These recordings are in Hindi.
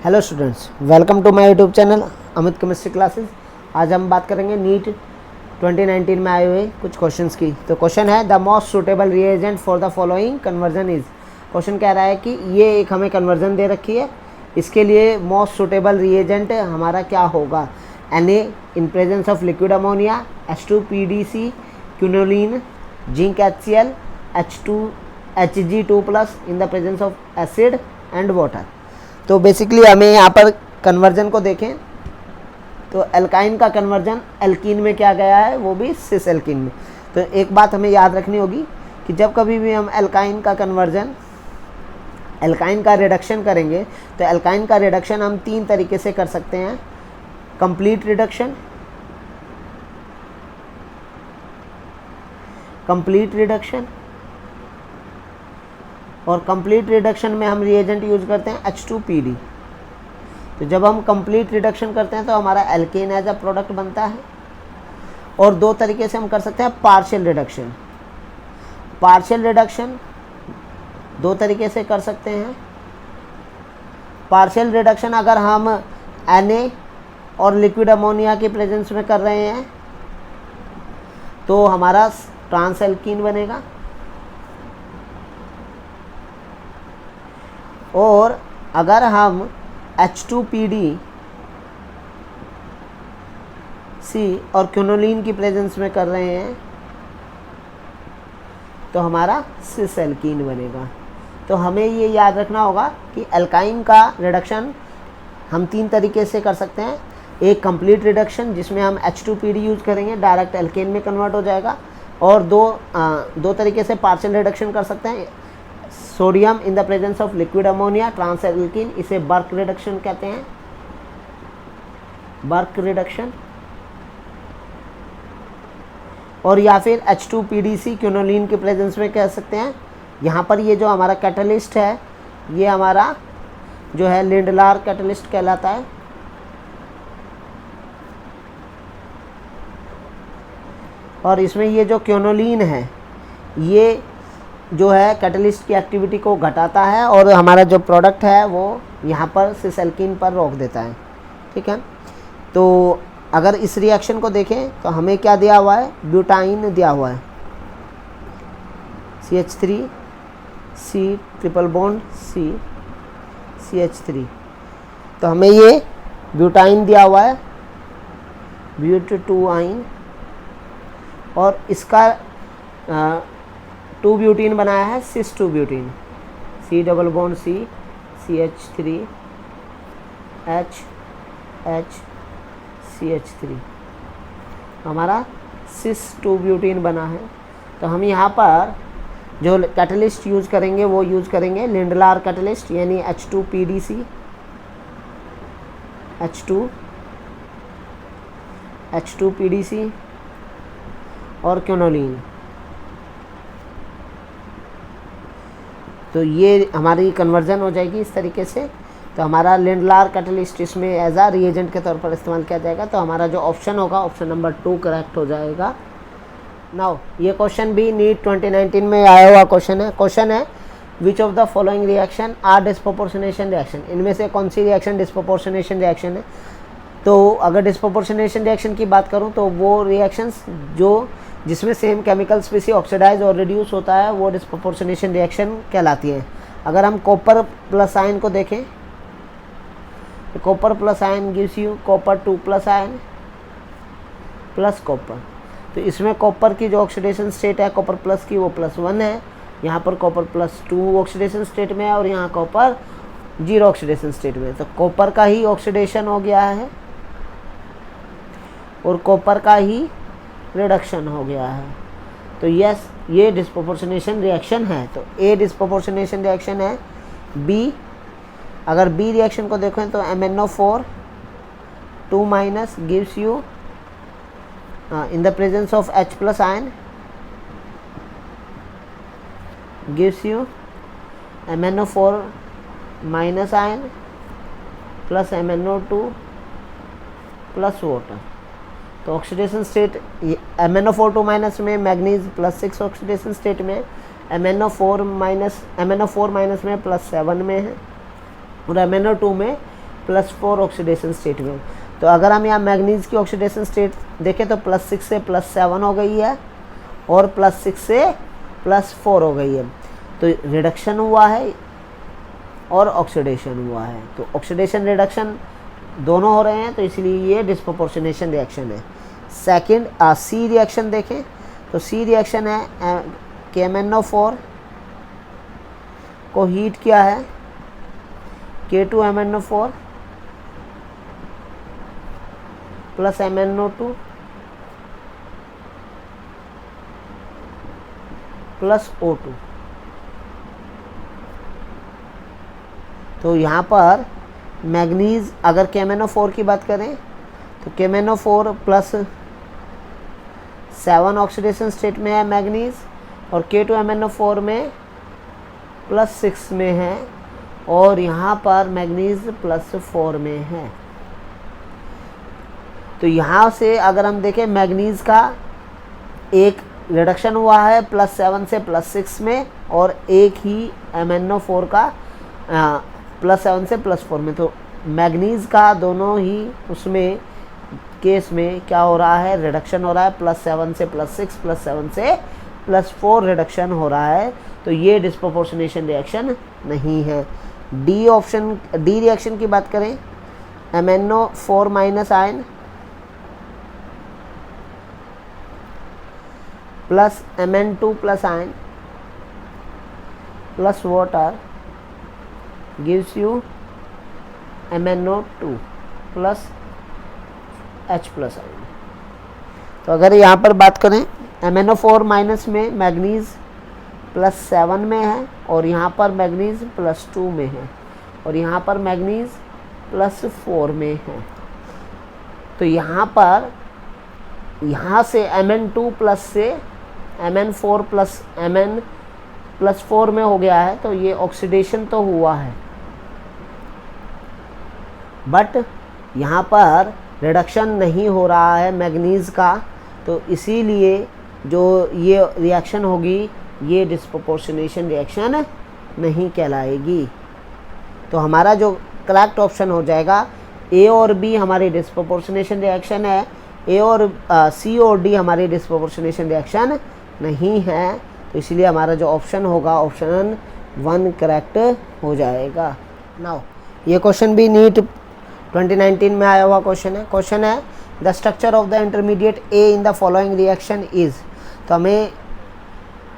Hello students, welcome to my YouTube channel Amit chemistry classes. आज हम बात करेंगे नीट 2019 में आए हुए कुछ क्वेश्चंस की। तो क्वेश्चन है the most suitable reagent for the following conversion is. Question कह रहा है कि ये एक हमें कन्वर्जन दे रखी है, इसके लिए मोस्ट सूटेबल रिएजेंट हमारा क्या होगा। Na in presence of liquid ammonia, H2PDC, quinoline, zinc HCl, Hg2+ in the presence of acid and water. तो बेसिकली हमें यहाँ पर कन्वर्जन को देखें तो एल्काइन का कन्वर्जन एल्कीन में क्या गया है, वो भी सिस एल्कीन में। तो एक बात हमें याद रखनी होगी कि जब कभी भी हम एल्काइन का कन्वर्जन, एल्काइन का रिडक्शन करेंगे तो एल्काइन का रिडक्शन हम तीन तरीके से कर सकते हैं। कंप्लीट रिडक्शन, और कंप्लीट रिडक्शन में हम रिएजेंट यूज करते हैं H2PD। तो जब हम कंप्लीट रिडक्शन करते हैं तो हमारा एल्केन एज अ प्रोडक्ट बनता है। और दो तरीके से हम कर सकते हैं पार्शियल रिडक्शन। पार्शियल रिडक्शन दो तरीके से कर सकते हैं। पार्शियल रिडक्शन अगर हम Na और लिक्विड अमोनिया के प्रेजेंस में कर रहे हैं तो हमारा ट्रांस एल्कीन बनेगा। और अगर हम H2PDC और क्विनोलिन की प्रेजेंस में कर रहे हैं तो हमारा सिस एल्कीन बनेगा। तो हमें ये याद रखना होगा कि एल्काइन का रिडक्शन हम तीन तरीके से कर सकते हैं। एक कंप्लीट रिडक्शन जिसमें हम H2PD यूज करेंगे, डायरेक्ट एल्केन में कन्वर्ट हो जाएगा। और दो तरीके से पार्शियल रिडक्शन कर सकते हैं। Sodium in the presence of liquid ammonia, trans alkene, इसे बर्क रिडक्शन कहते हैं, बर्क रिडक्शन। और या फिर H2PDC क्विनोलिन के प्रेजेंस में कह सकते हैं। यहाँ पर ये जो हमारा कैटलिस्ट है, ये हमारा जो है लिंडलार कैटलिस्ट कहलाता है। और इसमें ये जो क्विनोलिन है, ये जो है कैटलिस्ट की एक्टिविटी को घटाता है और हमारा जो प्रोडक्ट है वो यहाँ पर सिस एल्कीन पर रोक देता है। ठीक है, तो अगर इस रिएक्शन को देखें तो हमें क्या दिया हुआ है, ब्यूटाइन दिया हुआ है, CH3 C triple bond C CH3। तो हमें ये ब्यूटाइन दिया हुआ है, ब्यूट2आइन, और इसका 2 ब्यूटीन बनाया है, सिस 2 butene, C double bond C CH3 H H CH3, हमारा सिस 2 ब्यूटीन बना है। तो हम यहाँ पर जो कैटलिस्ट यूज करेंगे वो यूज करेंगे लिंडलार कैटलिस्ट, यानी H2PDC, H2PDC और क्विनोलिन। तो ये हमारी कन्वर्जन हो जाएगी इस तरीके से। तो हमारा लिंडलार कैटलिस्ट इसमें एज आ रिएजेंट के तौर पर इस्तेमाल किया जाएगा। तो हमारा जो ऑप्शन होगा, ऑप्शन नंबर 2 करेक्ट हो जाएगा। नाउ ये क्वेश्चन भी नीट 2019 में आया हुआ क्वेश्चन है which of the following reaction are disproportionation reaction. इनमें से कौन सी रिएक्शन डिस्प्रोपोर्शनेशन रिएक्शन है। तो अगर डिस्प्रोपोर्शनेशन रिएक्शन की बात करूँ तो वो रिएक्शंस जिसमें सेम केमिकल स्पीसी ऑक्सीडाइज और रिड्यूस होता है वो डिस्प्रोपोर्शनेशन रिएक्शन कहलाती है। अगर हम कॉपर प्लस आयन को देखें तो copper plus ion gives you copper 2+ ion plus copper. तो इसमें कॉपर की जो ऑक्सीडेशन स्टेट है कॉपर प्लस की, वो +1 है। यहाँ पर कॉपर +2 ऑक्सीडेशन स्टेट में है और यहाँ कॉपर 0 ऑक्सीडेशन स्टेट में। तो कॉपर का ही ऑक्सीडेशन हो गया है और कॉपर का ही रिडक्शन हो गया है। तो यस, ये डिस्प्रोपोर्शनेशन रिएक्शन है। तो ए डिस्प्रोपोर्शनेशन रिएक्शन है। बी, अगर बी रिएक्शन को देखें तो MnO4 2- gives you in the presence of H+ ion gives you MnO4- ion plus MnO2 plus water. तो ऑक्सीडेशन स्टेट MnO4 2- में मैग्नीज +6 ऑक्सीडेशन स्टेट में, MnO4- में +7 में है, और MnO2 में +4 ऑक्सीडेशन स्टेट में। तो अगर हम यहाँ मैग्नीज की ऑक्सीडेशन स्टेट देखें तो +6 से +7 हो गई है और +6 से +4 हो गई है। तो रिडक्शन हुआ है और ऑक्सीडेशन हुआ है। तो ऑक्सीडेशन रिडक्शन दोनों हो रहे हैं, तो इसलिए ये डिस्प्रोपोर्शनेशन रिएक्शन है। सेकंड सी रिएक्शन देखें तो सी रिएक्शन है KMnO4 को हीट किया है K2MnO4 plus MnO2 plus O2। तो यहाँ पर मैग्नीज अगर KMnO4 की बात करें तो KMnO4 +7 ऑक्सीडेशन स्टेट में है मैग्नीज और K2MnO4 में +6 में है और यहाँ पर मैग्नीज +4 में है। तो यहाँ से अगर हम देखें मैग्नीज का एक रिडक्शन हुआ है +7 से +6 में और एक ही MnO4 का +7 से +4 में। तो मैग्नीज का दोनों ही उसमें केस में क्या हो रहा है, रिडक्शन हो रहा है +7 से +6 +7 से +4 रिडक्शन हो रहा है। तो ये डिस्प्रोपोर्शनेशन रिएक्शन नहीं है। डी ऑप्शन डी रिएक्शन की बात करें MnO4- ion plus Mn2+ ion plus water gives you MnO2 plus H+ ion. तो अगर यहाँ पर बात करें MnO4- में मैग्नीज +7 में है और यहाँ पर मैग्नीज +2 में है और यहाँ पर मैग्नीज +4 में है। तो यहाँ पर यहाँ से Mn2+ से Mn4 प्लस Mn+4 में हो गया है। तो ये ऑक्सीडेशन तो हुआ है बट यहाँ पर रिडक्शन नहीं हो रहा है मैग्नीज का। तो इसीलिए जो ये रिएक्शन होगी ये डिस्प्रोपोर्शनेशन रिएक्शन नहीं कहलाएगी। तो हमारा जो करेक्ट ऑप्शन हो जाएगा ए और बी हमारी डिस्प्रोपोर्शनेशन रिएक्शन है, ए और सी और डी हमारी डिस्प्रोपोर्शनेशन रिएक्शन नहीं है। तो इसलिए हमारा जो ऑप्शन होगा ऑप्शन 1 करेक्ट हो जाएगा। नाउ ये क्वेश्चन भी नीट 2019 में आया हुआ क्वेश्चन है the structure of the intermediate A in the following reaction is. तो हमें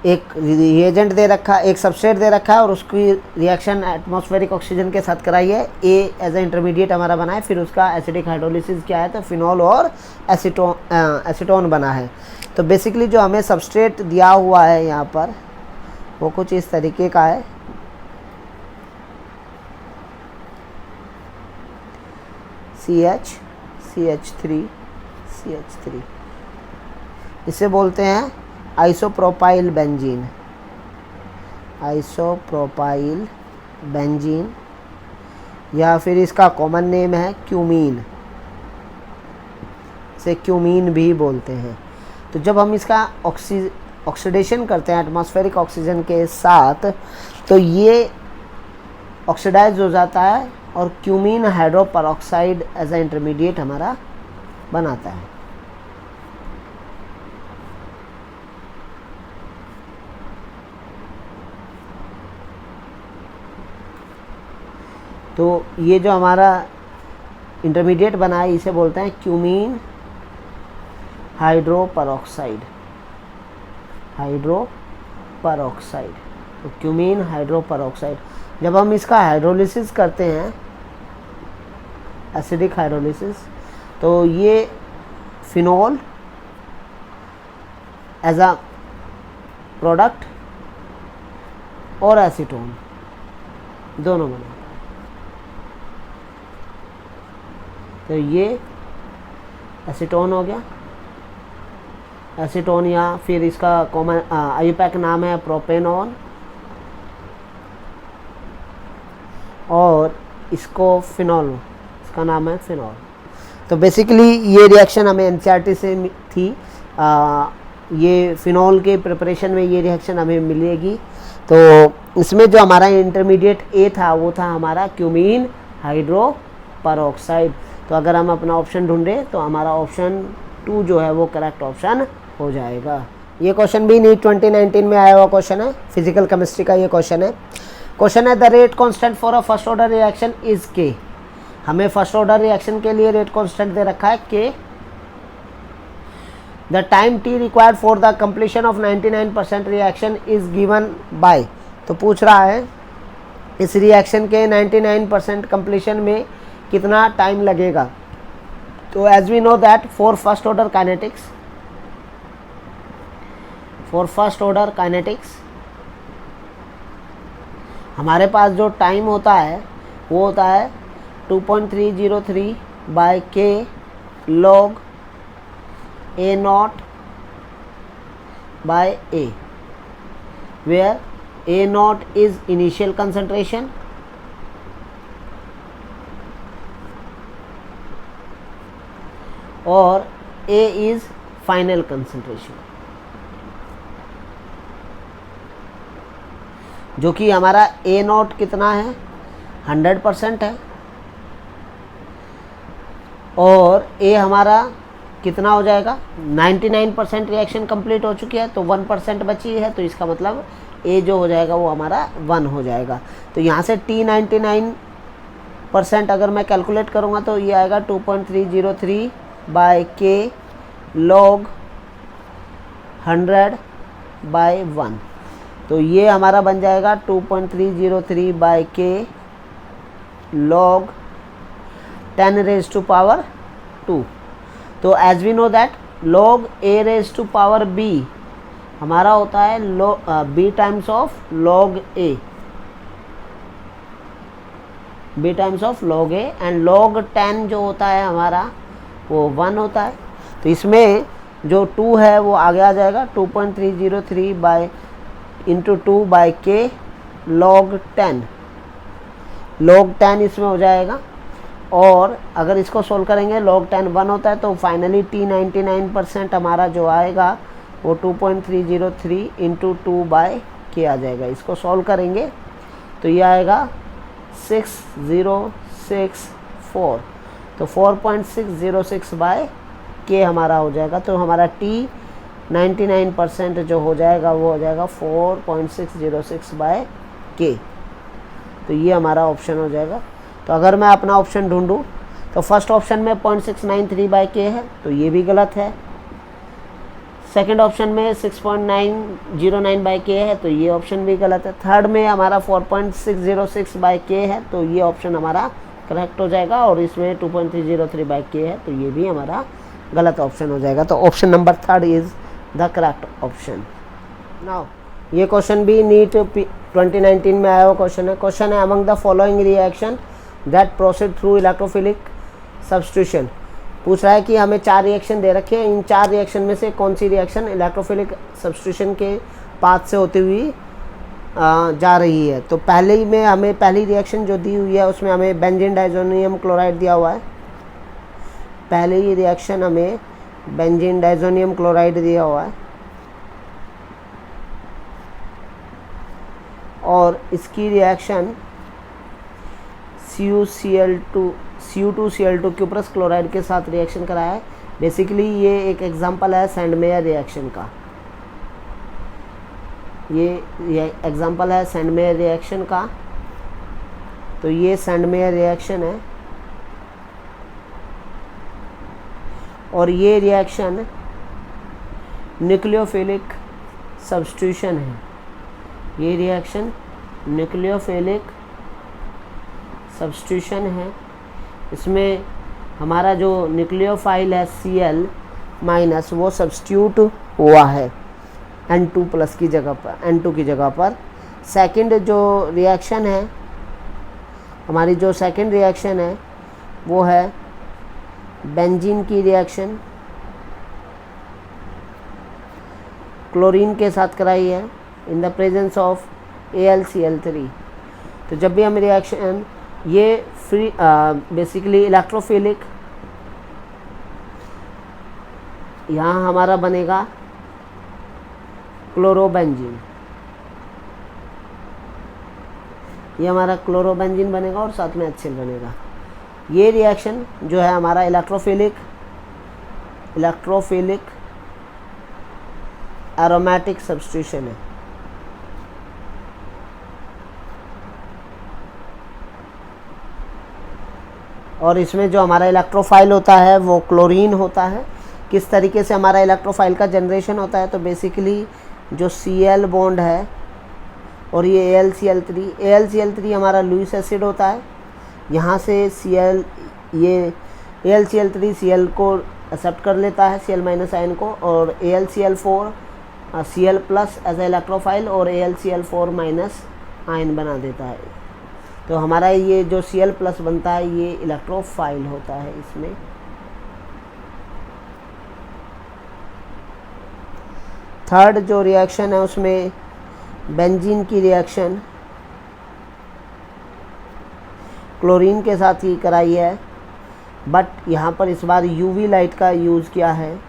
एक रिएजेंट दे रखा, एक सबस्ट्रेट दे रखा है और उसकी रिएक्शन एटमॉस्फेरिक ऑक्सीजन के साथ कराई है। ए एज ए इंटरमीडिएट हमारा बना है, फिर उसका एसिडिक हाइड्रोलिसिस किया है तो फिनॉल और एसीटोन बना है। तो बेसिकली जो हमें सबस्ट्रेट दिया हुआ है यहाँ पर वो कुछ इस तरीके का है। CH3 इसे बोलते हैं आइसोप्रोपाइल बेंजीन या फिर इसका कॉमन नेम है क्यूमीन, इसे क्यूमीन भी बोलते हैं। तो जब हम इसका ऑक्सीडेशन करते हैं एटमॉस्फेरिक ऑक्सीजन के साथ तो ये ऑक्सीडाइज हो जाता है और cumene hydroperoxide as A intermediate हमारा बनाता है। तो ये जो हमारा इंटरमीडिएट बना है इसे बोलते हैं क्यूमीन हाइड्रोपरऑक्साइड। तो क्यूमीन हाइड्रोपरऑक्साइड जब हम इसका हाइड्रोलिसिस करते हैं एसिडिक हाइड्रोलिसिस तो ये फिनॉल एज अ प्रोडक्ट और एसीटोन दोनों बनाता है। तो ये एसीटोन हो गया, एसीटोन या फिर इसका कॉमन आईयूपैक नाम है प्रोपेनॉन और इसको फिनॉल, इसका नाम है फिनॉल। तो बेसिकली ये रिएक्शन हमें एनसीईआरटी से थी, ये फिनॉल के प्रिपरेशन में ये रिएक्शन हमें मिलेगी। तो इसमें जो हमारा इंटरमीडिएट ए था वो था हमारा क्यूमीन हाइड्रो परऑक्साइड। तो अगर हम अपना ऑप्शन ढूंढें तो हमारा ऑप्शन 2 जो है वो करेक्ट ऑप्शन हो जाएगा। ये क्वेश्चन भी नीट 2019 में आया हुआ क्वेश्चन है, फिजिकल केमिस्ट्री का ये क्वेश्चन है। क्वेश्चन है the rate constant for a first order reaction is के। हमें फर्स्ट ऑर्डर रिएक्शन के लिए रेट कांस्टेंट दे रखा है के। The time T required for the completion of 99% reaction is given by. तो पूछ रहा है इस रिएक्शन के 99% कंप्लीशन में कितना टाइम लगेगा। तो as we know that for first order kinetics हमारे पास जो टाइम होता है वो होता है 2.303 by K log A naught by A, where A naught is initial concentration और ए इज फाइनल कंसंट्रेशन, जो कि हमारा ए नॉट कितना है 100% है और ए हमारा कितना हो जाएगा 99% रिएक्शन कंप्लीट हो चुकी है, तो 1% बची है, तो इसका मतलब ए जो हो जाएगा वो हमारा 1 हो जाएगा। तो यहाँ से टी 99% अगर मैं कैलकुलेट करूँगा तो ये आएगा 2.303 बाय के लॉग 100 बाय 1। तो ये हमारा बन जाएगा 2.303 by K log 10 raise to power 2। तो as we know that log A raise to power B हमारा होता है B times of log A, B times of log A, and log 10 जो होता है हमारा वो 1 होता है। तो इसमें जो 2 है वो आगे आ जाएगा 2.303 bye into 2 bye K log 10, log 10 इसमें हो जाएगा। और अगर इसको सोल्व करेंगे लॉग 10 1 होता है, तो फाइनली टी 99% हमारा जो आएगा वो 2.303 इंटू 2 बाय के आ जाएगा। इसको सॉल्व करेंगे तो ये आएगा 6064, तो 4.606 बाय के हमारा हो जाएगा। तो हमारा टी 99% जो हो जाएगा वो हो जाएगा 4.606 बाय के। तो ये हमारा ऑप्शन हो जाएगा। तो अगर मैं अपना ऑप्शन ढूंढूं तो फर्स्ट ऑप्शन में 0.693 बाय के है, तो ये भी गलत है। सेकंड ऑप्शन में 6.909 बाय के है, तो ये ऑप्शन भी गलत है। थर्ड में हमारा 4.606 बाय के है, तो ये ऑप्शन हमारा करेक्ट हो जाएगा। और इसमें 2.303 बाय के है, तो ये भी हमारा गलत ऑप्शन हो जाएगा। तो option number 3 is the correct option. Now ये क्वेश्चन भी नीट 2019 में आया हुआ क्वेश्चन है। क्वेश्चन है among the following reaction that proceed through electrophilic substitution. पूछ रहा है कि हमें 4 रिएक्शन दे रखे हैं, इन 4 रिएक्शन में से कौन सी रिएक्शन इलेक्ट्रोफिलिक सब्स्टिट्यूशन के पाथ से होती हुई जा रही है। तो पहले ही में हमें पहली रिएक्शन जो दी हुई है उसमें हमें बेंजीन डाइज़ोनियम क्लोराइड दिया हुआ है। पहली ही रिएक्शन हमें बेंजीन डाइज़ोनियम क्लोराइड दिया हुआ है और इसकी रिएक्शन CuCl2 क्यूप्रस क्लोराइड के साथ रिएक्शन कराया है। बेसिकली ये एक एग्जांपल है सैंडमेयर रिएक्शन का। ये एग्जांपल है सैंडमेयर रिएक्शन का। तो ये सैंडमेयर रिएक्शन है और ये रिएक्शन न्यूक्लियोफिलिक सब्स्टिट्यूशन है। ये रिएक्शन न्यूक्लियोफिलिक सब्स्टिट्यूशन है। इसमें हमारा जो न्यूक्लियोफाइल है Cl माइनस वो सब्स्टिट्यूट हुआ है N2+ की जगह पर, N2 की जगह पर। सेकंड जो रिएक्शन है हमारी, जो सेकंड रिएक्शन है वो है बेंजीन की रिएक्शन क्लोरीन के साथ कराई है इन द प्रेजेंस ऑफ AlCl3। तो जब भी हम रिएक्शन ये फ्री बेसिकली इलेक्ट्रोफिलिक, यहाँ हमारा बनेगा क्लोरोबेंजीन, ये हमारा क्लोरोबेंजीन बनेगा और साथ में HCl बनेगा। ये रिएक्शन जो है हमारा इलेक्ट्रोफिलिक एरोमेटिक सब्स्टिट्यूशन है। और इसमें जो हमारा इलेक्ट्रोफाइल होता है वो क्लोरीन होता है। किस तरीके से हमारा इलेक्ट्रोफाइल का जनरेशन होता है, तो बेसिकली जो Cl बॉन्ड है और ये AlCl3 हमारा लुईस एसिड होता है। यहाँ से ये AlCl3 Cl को एक्सेप्ट कर लेता है, Cl- आयन को, और AlCl4 Cl plus as a electrophile और AlCl4- आयन बना देता है। तो हमारा ये जो Cl प्लस बनता है ये इलेक्ट्रोफाइल होता है इसमें। थर्ड जो रिएक्शन है उसमें बेंजीन की रिएक्शन क्लोरीन के साथ ही कराई है, बट यहाँ पर इस बार यूवी लाइट का यूज़ किया है।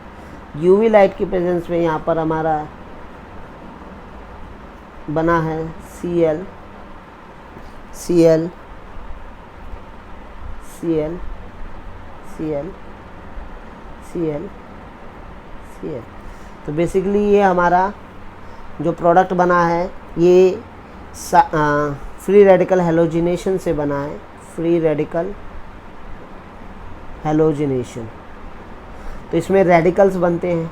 यूवी लाइट की प्रेजेंस में यहाँ पर हमारा बना है Cl तो बेसिकली ये हमारा जो प्रोडक्ट बना है ये फ्री रेडिकल हैलोजिनेशन से बना है। फ्री रेडिकल हैलोजिनेशन, तो इसमें रेडिकल्स बनते हैं।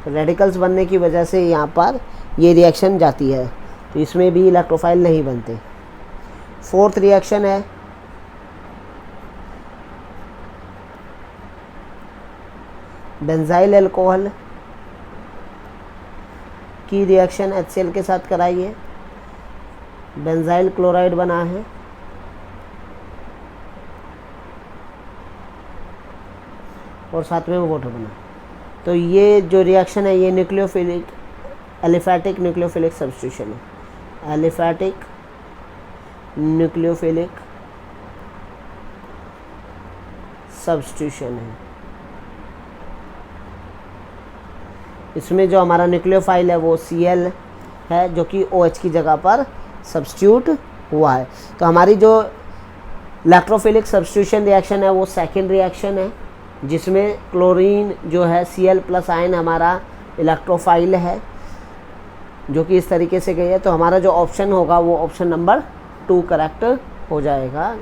तो रेडिकल्स बनने की वजह से यहाँ पर ये रिएक्शन जाती है, तो इसमें भी इलेक्ट्रोफाइल नहीं बनते। फोर्थ रिएक्शन है बेंजाइल अल्कोहल की रिएक्शन HCl के साथ कराई है। बेंजाइल क्लोराइड बना है और साथ में वाटर बना। तो ये जो रिएक्शन है ये एलिफैटिक न्यूक्लियोफिलिक सब्स्टिट्यूशन है। एलिफैटिक न्यूक्लियोफिलिक सब्स्टिट्यूशन है। इसमें जो हमारा न्यूक्लियोफाइल है वो Cl है, जो कि OH की जगह पर सब्स्टिट्यूट हुआ है। तो हमारी जो इलेक्ट्रोफिलिक सब्स्टिट्यूशन रिएक्शन है वो सेकेंड रिएक्शन है, जिसमें क्लोरीन जो है Cl प्लस आयन हमारा इलेक्ट्रोफाइल है, जो कि इस तरीके से गई है। तो हमारा जो ऑप्शन होगा वो ऑप्शन नंबर 2 करेक्ट हो जाएगा।